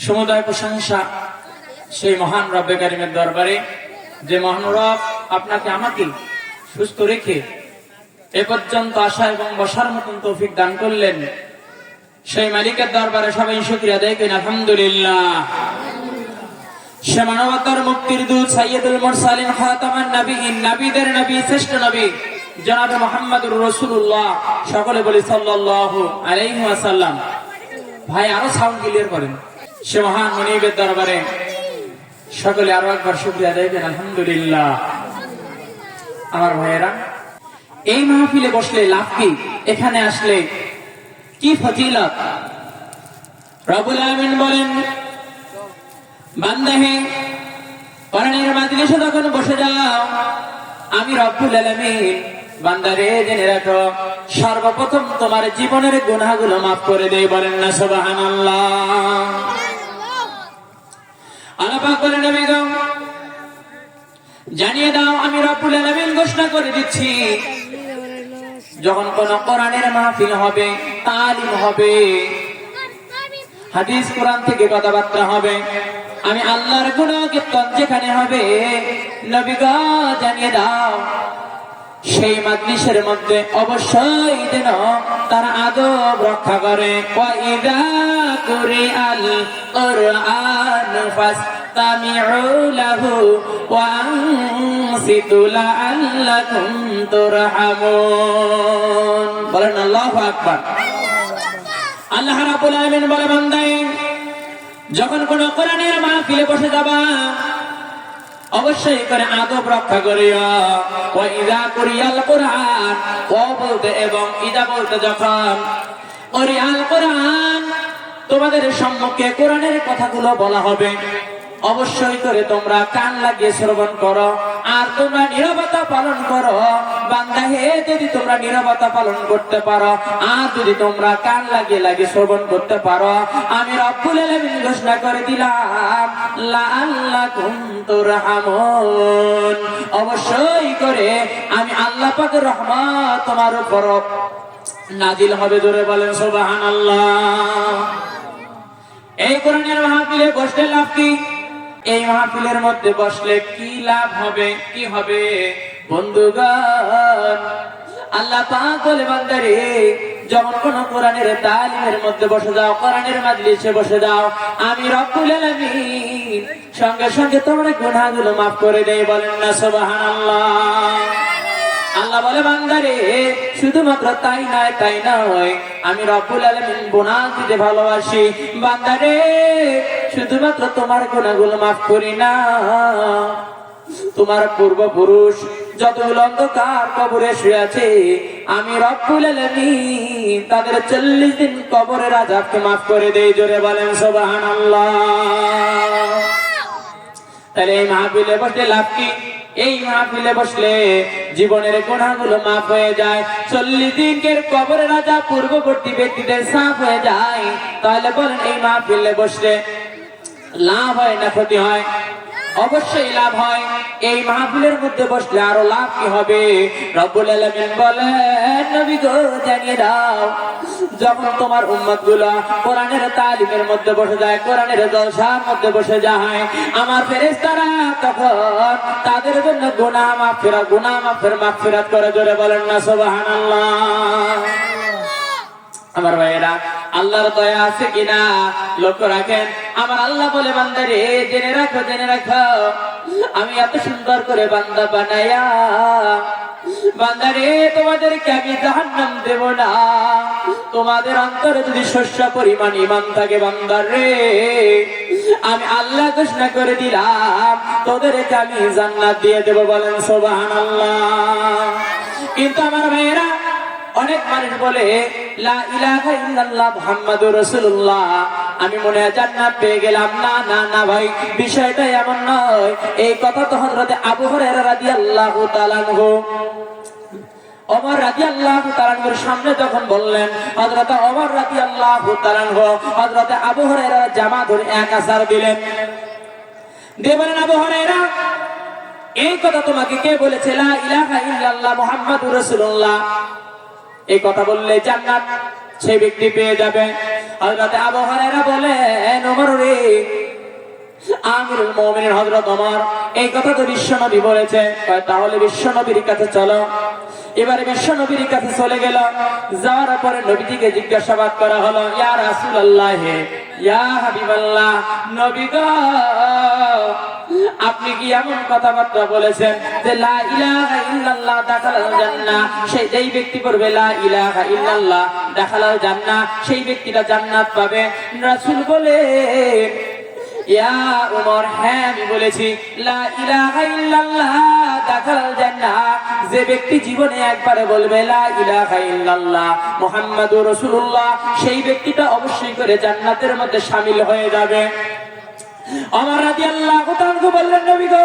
সমুদয় প্রশংসা সেই মহান রব্বে কারিমের দরবারে, যে মহান রব আপনাকে আমাকে সুস্থ রেখে এ পর্যন্ত আসা এবং বসার মতন তৌফিক দান করলেন। সেই মালিকের দরবারে সবাই শুকরিয়া আদায় করেন আলহামদুলিল্লাহ। সে মানবতার মুক্তির দূত সাইয়্যিদুল মুরসালিন খাতামান নবীন, নবীদের নবী, শ্রেষ্ঠ নবী জনাবে মুহাম্মদুর রাসূলুল্লাহ, সকলে বলি সাল্লাল্লাহু আলাইহি ওয়াসাল্লাম। ভাই আরো সাউন্ড ক্লিয়ার করেন। সে মহান মুনিবের দরবারে সকলে আরো একবার শুকরিয়া আদায় করেন আলহামদুলিল্লাহ। আমার ভাইয়েরা, এই মাহফিলে বসলে লাভ কি? এখানে আসলে কি ফজিলত? রব্বুল আলামিন বলেন, বান্দা হে, কোরআনের মাজলিসে যখন বসে যাও, আমি রব্বুল আলামিন বান্দারে জেনে রাখো, সর্বপ্রথম তোমার জীবনের গুনাহগুলো মাফ করে দেই। বলেন না সুবহানাল্লাহ। আল্লাহ পাক বলেন, নবী গো জানিয়ে দাও, আমি রব্বুল আলামিন ঘোষণা করে দিচ্ছি, যখন কোন কোরআনের মাহফিল হবে, তালিম হবে, হাদিস কোরআন থেকে কথাবার্তা হবে, আমি আল্লাহর গুণকীর্তন যেখানে হবে, নবী গো জানিয়ে দাও, সেই মাজলিসের মধ্যে অবশ্যই যেন তারা আদব রক্ষা করে। ওয়াইদা কুরিআল কুরআন ফাসতামিউ লাহু ওয়া আনসিতু লাআল্লাকুম তুরহামুন। বলেন আল্লাহু আকবার। আল্লাহ রাব্বুল আলামিন বলে, বান্দাই যখন কোন কোরআনের মাহফিলে বসে যাবা, অবশ্যই করে আদব রক্ষা করিও। ওয়াইদা কুরিয়াল কুরআন, ও বলতে এবং ইদা বলতে যখন কুরিয়াল কুরআন, তোমাদের সম্মুখে কোরআনের কথাগুলো বলা হবে, অবশ্যই করে তোমরা কান লাগিয়ে শ্রবণ করো আর তোমরা নীরবতা পালন করো। বান্দা হে, যদি তোমরা নীরবতা পালন করতে পারো আর যদি তোমরা কান লাগিয়ে শ্রবণ করতে পারো, আমি রব্বুল আলামিন ঘোষণা করে দিলাম, লাআল্লাকুম তুরহামুন, অবশ্যই করে আমি আল্লাহ পাকের রহমত তোমার উপর নাজিল হবে। জোরে বলেন সুবহানাল্লাহ। এই কোরআনের মাহফিলে বসলে লাভ কি? এই মাহফিলের মধ্যে বসলে কি লাভ হবে, কি হবে? বন্ধুগণ, আল্লাহ পাক বলে, বান্দারে যখন কোন কোরআনের তালিমের মধ্যে বসে যাও, কোরআনের মাজলিসে বসে যাও, আমি রব্বুল আলামিন সঙ্গে সঙ্গে তোমার গুনাহগুলো মাফ করে দেই। বলেন না সুবহানাল্লাহ। আল্লাহ বলে, বান্দারে শুধুমাত্র তাই নয়, আমি রব্বুল আলামিন বোনাস দিতে ভালোবাসি। বান্দারে শুধুমাত্র তোমার গুনাহগুলো মাফ করি না, তোমার পূর্বপুরুষ যতগুলো অন্ধকার কবরে শুয়ে আছে, আমি রব্বুল আলামিন তাদের 40 দিন কবরের আযাবকে মাফ করে দেই। জোরে বলেন সুবহানাল্লাহ। তাহলে এই মাহফিলে বসলে লাভ কি? এই মাহফিলে বসলে জীবনের গুনাহগুলো মাফ হয়ে যায়, 40 দিনের কবরের আযাব পূর্ববর্তী ব্যক্তিদের সাফ হয়ে যায়। তাহলে বলেন, এই মাহফিলে বসলে লাভ হয় না ক্ষতি হয়? অবশ্যই লাভ হয়। এই মাহফিলের মধ্যে বসলে আরো লাভ কি হবে? রব্বুল আলামিন বলেন, নবী গো জানিয়ে দাও, যখন তোমার উম্মতগুলো কোরআনের তালিমের মধ্যে বসে যায়, কোরআনের জলসার মধ্যে বসে যায়, আমার ফেরেশতারা তখন তাদের জন্য গুনাহ মাগফিরাত করে। জোরে বলেন না সুবহানাল্লাহ। আমার ভাইয়েরা, আল্লাহর দয়া আছে কিনা লক্ষ্য রাখেন। আমার আল্লাহ বলে, বান্দারে জেনে রাখো, আমি এত সুন্দর করে বান্দা বানায়া, বান্দারে তোমাদেরকে আমি জাহান্নাম দেব না। তোমাদের অন্তরে যদি শস্য পরিমাণ ঈমান থাকে, বান্দারে আমি আল্লাহ ঘোষণা করে দিলাম, তোদেরকে আমি জান্নাত দিয়ে দেব। বলেন সুবহানাল্লাহ। কিন্তু আমার ভাইয়েরা, অনেক মানুষ বলে লা ইলাহা ইল্লাল্লাহ মুহাম্মাদুর রাসূলুল্লাহ, আমি মনে হয় জান্নাত পেয়ে গেলাম। না ভাই, বিষয়টা এমন নয়। এই কথা তো হযরত আবু হুরায়রা রাদিয়াল্লাহু তাআলা আনহু, ওমর রাদিয়াল্লাহু তাআলা আনহুর সামনে যখন বললেন, হযরত ওমর রাদিয়াল্লাহু তাআলা আনহু হযরত আবু হুরায়রার জামা ধরে এক আছাড় দিলেন। দিয়ে বলেন, আবু হুরায়রা, এই কথা তোমাকে কে বলেছে? লা ইলাহা ইল্লাল্লাহ মুহাম্মাদুর রাসূলুল্লাহ, এই কথা বললে জান্নাত সেই ব্যক্তি পেয়ে যাবে। হযরত আবু হুরায়রা বলেন, ওমর রে, আমিরুল মুমিনিন হযরত ওমর এই কথা তো বিশ্বনবী বলেছে, তাহলে বিশ্বনবীর কাছে চলো। এবারে বিশ্বনবীর কাছে চলে গেল। যাওয়ার পরে নবীজিকে জিজ্ঞাসাবাদ করা হলো, ইয়া রাসূলুল্লাহ, ইয়া হাবিবাল্লাহ, নবী গো, আপনি কি এমন কথাবার্তা বলেছেন যে লা ইলাহা ইল্লাল্লাহ দাখালাল জান্নাহ, সেই ব্যক্তি পড়বে লা ইলাহা ইল্লাল্লাহ দাখালাল জান্নাহ, সেই ব্যক্তিটা জান্নাত পাবে। রাসূল বলে, ইয়া উমর, হ্যাঁ আমি বলেছি লা ইলাহা ইল্লাল্লাহ দাখালাল জান্নাহ, যে ব্যক্তি জীবনে একবারে বলবে লা ইলাহা ইল্লাল্লাহ মুহাম্মাদুর রাসূলুল্লাহ, সেই ব্যক্তিটা অবশ্যই করে জান্নাতের মধ্যে শামিল হয়ে যাবে। ওমর রাদিয়াল্লাহু তাআলা বললেন, নবী গো,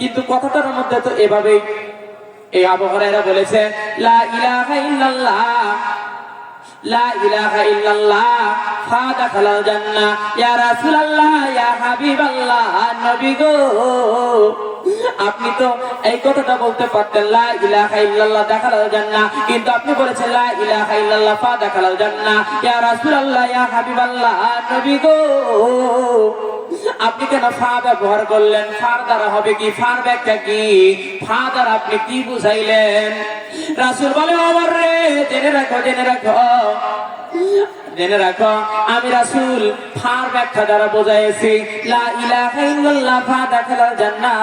কিন্তু কথাটার মধ্যে তো এভাবেই এই আবু হুরায়রা বলেছে লা ইলাহা ইল্লাল্লাহ, লা ইলাহা ইল্লাল্লাহ ফাদাখালাল জান্নাহ। ইয়া রাসূলুল্লাহ, ইয়া হাবিবাল্লাহ, নবী গো, আপনি তো এই কথাটা বলতে পারতেন লা ইলাহা ইল্লাল্লাহ দাখালাল জান্নাহ, কিন্তু আপনি বলেছেন লা ইলাহা ইল্লাল্লাহ ফাদাখালাল জান্নাহ। ইয়া রাসূলুল্লাহ, ইয়া হাবিবাল্লাহ, নবী গো, আপনি কেন ফা ব্যবহার করলেন? ফার দ্বারা হবে কি? ফার ব্যাখ্যা কি? ফা দ্বারা আপনি কি বুঝাইলেন? রাসূল বলে, ওমর রে, জেনে রাখো, জেনে রাখো, জেনে রাখো, আমি রাসূল ফার ব্যাখ্যা দ্বারা বোঝাইছি লা ইলাহা ইল্লাল্লাহ ফাদাখালাল জান্নাহ,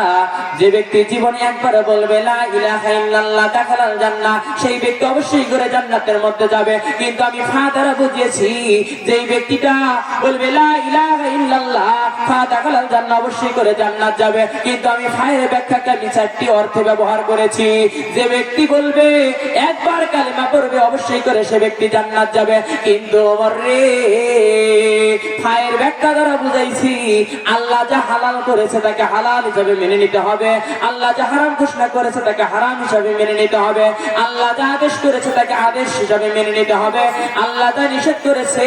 যে ব্যক্তি জীবনে একবার বলবে লা ইলাহা ইল্লাল্লাহ দাখালাল জান্নাহ, সেই ব্যক্তি অবশ্যই করে জান্নাতের মধ্যে যাবে। কিন্তু আমি ফা দ্বারা বুঝিয়েছি যেই ব্যক্তিটা বলবে লা ইলাহা ইল্লাল্লাহ ফাদাখালাল জান্নাহ, অবশ্যই করে জান্নাত যাবে। কিন্তু আমি ফায়ের ব্যাখ্যাকে আমি চারটি অর্থে ব্যবহার করেছি। যে ব্যক্তি বলবে একবার কালেমা পড়বে, অবশ্যই করে সে ব্যক্তি জান্নাত যাবে। কিন্তু ওমর রে, ফায়ের ব্যাখ্যা দ্বারা বুঝাইছি আল্লাহ যা হালাল করেছে তাকে হালাল হিসাবে মেনে নিতে হবে, আল্লাহ যা হারাম ঘোষণা করেছে তাকে হারাম হিসাবে মেনে নিতে হবে, আল্লাহ যা আদেশ করেছে তাকে আদেশ হিসাবে মেনে নিতে হবে, আল্লাহ যা নিষেধ করেছে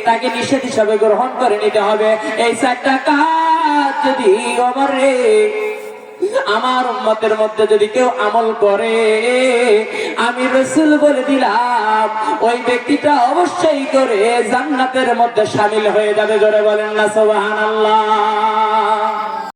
তাকে নিষেধ হিসাবে গ্রহণ করে নিতে হবে। এই চারটা কাজ যদি ওমর রে আমার উম্মতের মধ্যে যদি কেউ আমল করে, আমি রাসূল বলে দিলাম ওই ব্যক্তিটা অবশ্যই করে জান্নাতের মধ্যে শামিল হয়ে যাবে। জোরে বলেন না সুবহানাল্লাহ।